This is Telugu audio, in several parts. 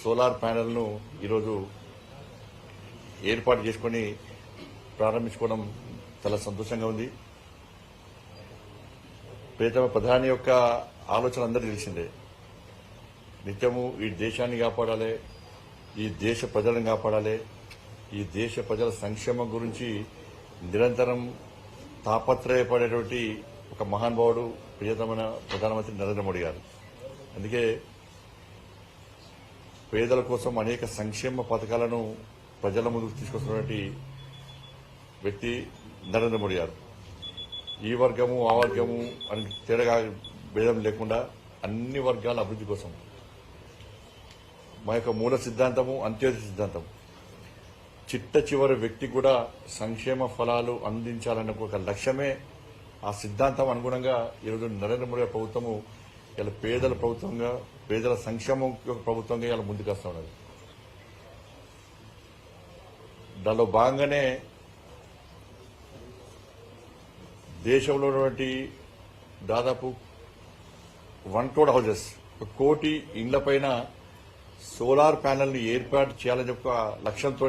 సోలార్ ప్యానెల్ను ఈరోజు ఏర్పాటు చేసుకుని ప్రారంభించుకోవడం చాలా సంతోషంగా ఉంది. ప్రియతమ ప్రధాని యొక్క ఆలోచన అందరికీ తెలిసిందే. నిత్యము ఈ దేశాన్ని కాపాడాలి, ఈ దేశ ప్రజలను కాపాడాలి, ఈ దేశ ప్రజల సంక్షేమం గురించి నిరంతరం తాపత్రయపడేటువంటి ఒక మహానుభావుడు ప్రియతమైన ప్రధానమంత్రి నరేంద్ర మోడీ గారు. అందుకే పేదల కోసం అనేక సంక్షేమ పథకాలను ప్రజల ముందుకు తీసుకొస్తున్నటువంటి వ్యక్తి నరేంద్ర మోడీ గారు. ఈ వర్గము ఆ వర్గము అని తేడాగా భేదం లేకుండా అన్ని వర్గాల అభివృద్ధి కోసం మా యొక్క మూల సిద్ధాంతము అంత్యోదయ సిద్ధాంతం. చిట్ట చివరి వ్యక్తి కూడా సంక్షేమ ఫలాలు అందించాలన్న ఒక లక్ష్యమే, ఆ సిద్ధాంతం అనుగుణంగా ఈరోజు నరేంద్ర మోడీ ప్రభుత్వము ఇలా పేదల ప్రభుత్వంగా, పేదల సంక్షేమం ప్రభుత్వంగా ఇలా ముందుకు వస్తూ ఉన్నది. దానిలో భాగంగానే దేశంలో ఉన్నటువంటి దాదాపు 1 crore హౌజెస్, 1 కోటి ఇండ్లపైన సోలార్ ప్యానెల్ని ఏర్పాటు చేయాలని చెప్పి లక్ష్యంతో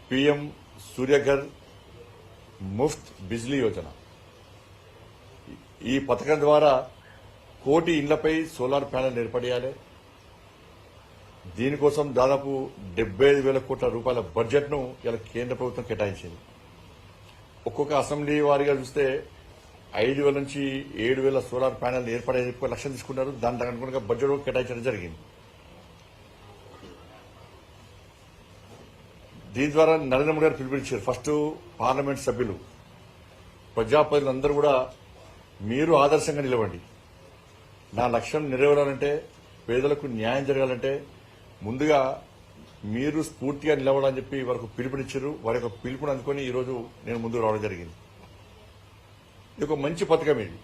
పీఎం సూర్యఘర్ ముఫ్త్ బిజ్లీ యోజన, ఈ పథకం ద్వారా 1 కోటి ఇండ్లపై సోలార్ ప్యానెల్ ఏర్పడేయాలి. దీనికోసం దాదాపు 75,000 కోట్ల రూపాయల బడ్జెట్ను ఇలా కేంద్ర ప్రభుత్వం కేటాయించింది. ఒక్కొక్క అసెంబ్లీ వారిగా చూస్తే 5,000 నుంచి 7,000 సోలార్ ప్యానెల్ ఏర్పడే లక్ష్యం తీసుకున్నారు. దానికి అనుగుణంగా బడ్జెట్ కేటాయించడం జరిగింది. దీని ద్వారా నరేంద్ర మోడీ గారు పిలుపునిచ్చారు. ఫస్ట్ పార్లమెంట్ సభ్యులు, ప్రజాప్రతినిధులందరూ కూడా మీరు ఆదర్శంగా నిలవండి. నా లక్ష్యం నెరవేరాలంటే, పేదలకు న్యాయం జరగాలంటే ముందుగా మీరు స్ఫూర్తిగా నిలవాలని చెప్పి వారికి పిలుపునిచ్చారు. వారి యొక్క పిలుపుని అందుకొని ఈరోజు నేను ముందుకు రావడం జరిగింది. ఇది ఒక మంచి పథకం. ఇది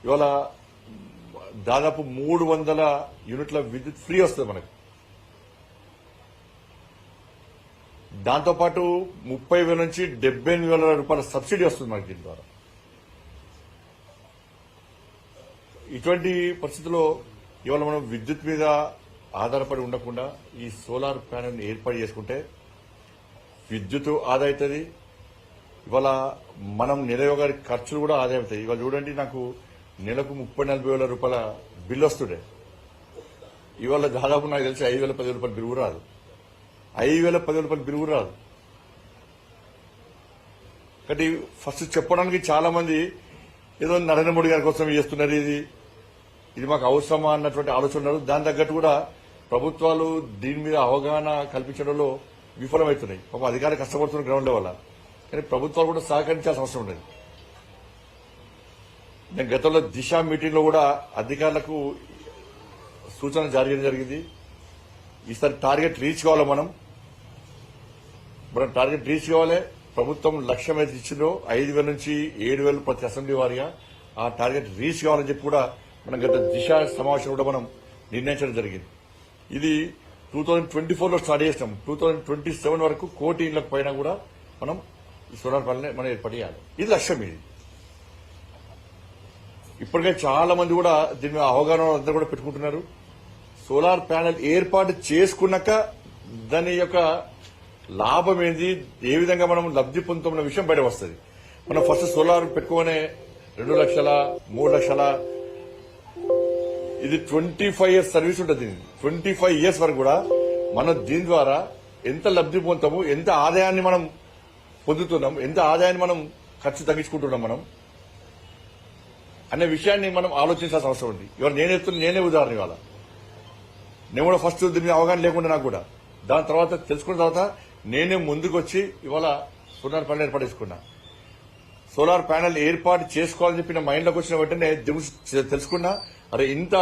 ఇవాళ దాదాపు 300 యూనిట్ల విద్యుత్ ఫ్రీ వస్తుంది మనకు. దాంతోపాటు 30,000 నుంచి 78,000 రూపాయల సబ్సిడీ వస్తుంది మనకి దీని ద్వారా. ఇటువంటి పరిస్థితుల్లో ఇవాళ మనం విద్యుత్ మీద ఆధారపడి ఉండకుండా ఈ సోలార్ ప్యానెల్ ఏర్పాటు చేసుకుంటే విద్యుత్ ఆదా అవుతుంది. ఇవాళ మనం నిలయోగారి ఖర్చులు కూడా ఆదా అవుతాయి. ఇవాళ చూడండి, నాకు నెలకు 30,000-40,000 రూపాయల బిల్లు వస్తుండే. ఇవాళ దాదాపు నాకు తెలిసి 5,000-10,000 రూపాయల బిల్లు రాదు. 5,000-10,000 రూపాయల బిల్లు రాదు. కాబట్టి ఫస్ట్ చెప్పడానికి చాలా మంది ఏదో నరేంద్ర మోడీ గారి కోసం చేస్తున్నారు, ఇది మాకు అవసరమా అన్నటువంటి ఆలోచన ఉన్నారు. దాని తగ్గట్టు కూడా ప్రభుత్వాలు దీని మీద అవగాహన కల్పించడంలో విఫలమవుతున్నాయి. పాపం అధికారులు కష్టపడుతున్న గ్రౌండ్ లెవెల్. కానీ ప్రభుత్వాలు కూడా సహకరించాల్సిన అవసరం ఉండేది. నేను గతంలో దిశ మీటింగ్ లో కూడా అధికారులకు సూచన జారీ చేయడం జరిగింది. ఈసారి టార్గెట్ రీచ్ కావాలి. మనం టార్గెట్ రీచ్ కావాలి. ప్రభుత్వం లక్ష్యం అయితే ఇచ్చిందో 5,000 నుంచి 7,000 ప్రతి అసెంబ్లీ వారిగా ఆ టార్గెట్ రీచ్ కావాలని చెప్పి కూడా మనం గత దిశ సమావేశం కూడా మనం నిర్ణయించడం జరిగింది. ఇది 2024లో స్టార్ట్ చేసినాం. 2027 వరకు 1 కోటి ఇళ్లకు పైన కూడా మనం ఈ సోలార్ ప్యానెల్ మనం ఏర్పాటు చేయాలి. ఇది లక్ష్యం. ఇది ఇప్పటికే చాలా మంది కూడా దీని మీద అవగాహన అందరూ కూడా పెట్టుకుంటున్నారు. సోలార్ ప్యానెల్ ఏర్పాటు చేసుకున్నాక దాని యొక్క లాభం ఏంది, ఏ విధంగా మనం లబ్ధి పొందుతున్న విషయం బయట వస్తుంది. మనం ఫస్ట్ సోలార్ పెట్టుకోనే 2 లక్షల 3 లక్షల, ఇది 25 ఇయర్స్ సర్వీస్ ఉంటుంది. 25 ఇయర్స్ వరకు కూడా మనం దీని ద్వారా ఎంత లబ్ధి పొందుతాము, ఎంత ఆదాయాన్ని మనం పొందుతున్నాం, ఎంత ఆదాయాన్ని మనం ఖర్చు తగ్గించుకుంటున్నాం మనం అనే విషయాన్ని మనం ఆలోచించాల్సిన అవసరం ఉంది. ఇవాళ నేనే ఉదాహరణ. ఇవాళ నేను కూడా ఫస్ట్ దీని మీద అవగాహన లేకుండా నాకు కూడా, దాని తర్వాత తెలుసుకున్న తర్వాత నేనే ముందుకు వచ్చి ఇవాళ సోలార్ ప్యానెల్ ఏర్పాటు చేసుకున్నా. సోలార్ ప్యానెల్ ఏర్పాటు చేసుకోవాలని చెప్పి నా మైండ్లోకి వచ్చిన వెంటనే తెలుసుకున్నా, అరే ఇంత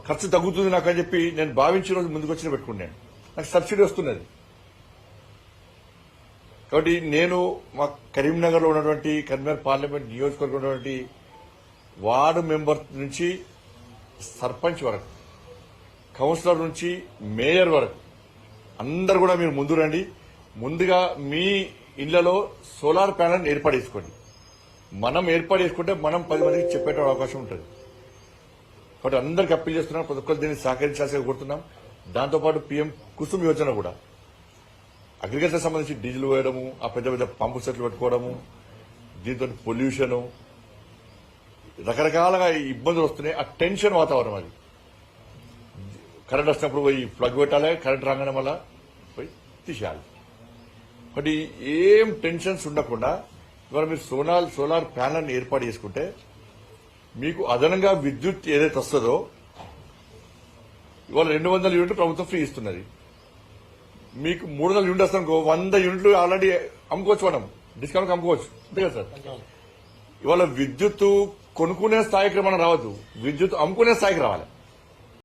ఖర్చు తగ్గుతుంది నాకు అని చెప్పి నేను భావించిన రోజు ముందుకు వచ్చి పెట్టుకున్నాను. నాకు సబ్సిడీ వస్తున్నది. కాబట్టి నేను మా కరీంనగర్లో ఉన్నటువంటి కరీంనగర్ పార్లమెంట్ నియోజకవర్గం ఉన్నటువంటి వార్డు మెంబర్ నుంచి సర్పంచ్ వరకు, కౌన్సిలర్ నుంచి మేయర్ వరకు అందరు కూడా మీరు ముందు రండి. ముందుగా మీ ఇళ్లలో సోలార్ ప్యానెల్ ఏర్పాటు చేసుకోండి. మనం ఏర్పాటు చేసుకుంటే మనం 10 మందికి చెప్పేట అవకాశం ఉంటుంది. కాబట్టి అందరికి అప్పీల్ చేస్తున్నాం, ప్రతి ఒక్కరు దీన్ని సహకరించాల్సి కోరుతున్నాం. దాంతోపాటు పీఎం కుసుమ్ యోజన కూడా అగ్రికల్చర్ సంబంధించి డీజిల్ పోయడము, ఆ పెద్ద పెద్ద పంపు సెట్లు పెట్టుకోవడము, దీంతో పొల్యూషన్, రకరకాలుగా ఇబ్బందులు వస్తున్నాయి. ఆ టెన్షన్ వాతావరణం అది. కరెంట్ వచ్చినప్పుడు పోయి ప్లగ్ పెట్టాలి, కరెంట్ రాగానే వల్ల పోయి తీసేయాలి. కాబట్టి ఏం టెన్షన్స్ ఉండకుండా ఇవాళ మీరు సోలార్ ప్యానల్ ఏర్పాటు చేసుకుంటే మీకు అదనంగా విద్యుత్ ఏదైతే వస్తుందో ఇవాళ 200 యూనిట్లు ప్రభుత్వం ఫ్రీ ఇస్తున్నది. మీకు 300 యూనిట్ వస్తాను 100 యూనిట్లు ఆల్రెడీ అమ్ముకోవచ్చు, మనం డిస్కౌంట్ అమ్ముకోవచ్చు, అంతే కదా సార్. ఇవాళ విద్యుత్ కొనుక్కునే స్థాయికి మనం రావద్దు, విద్యుత్ అమ్ముకునే స్థాయికి రావాలి.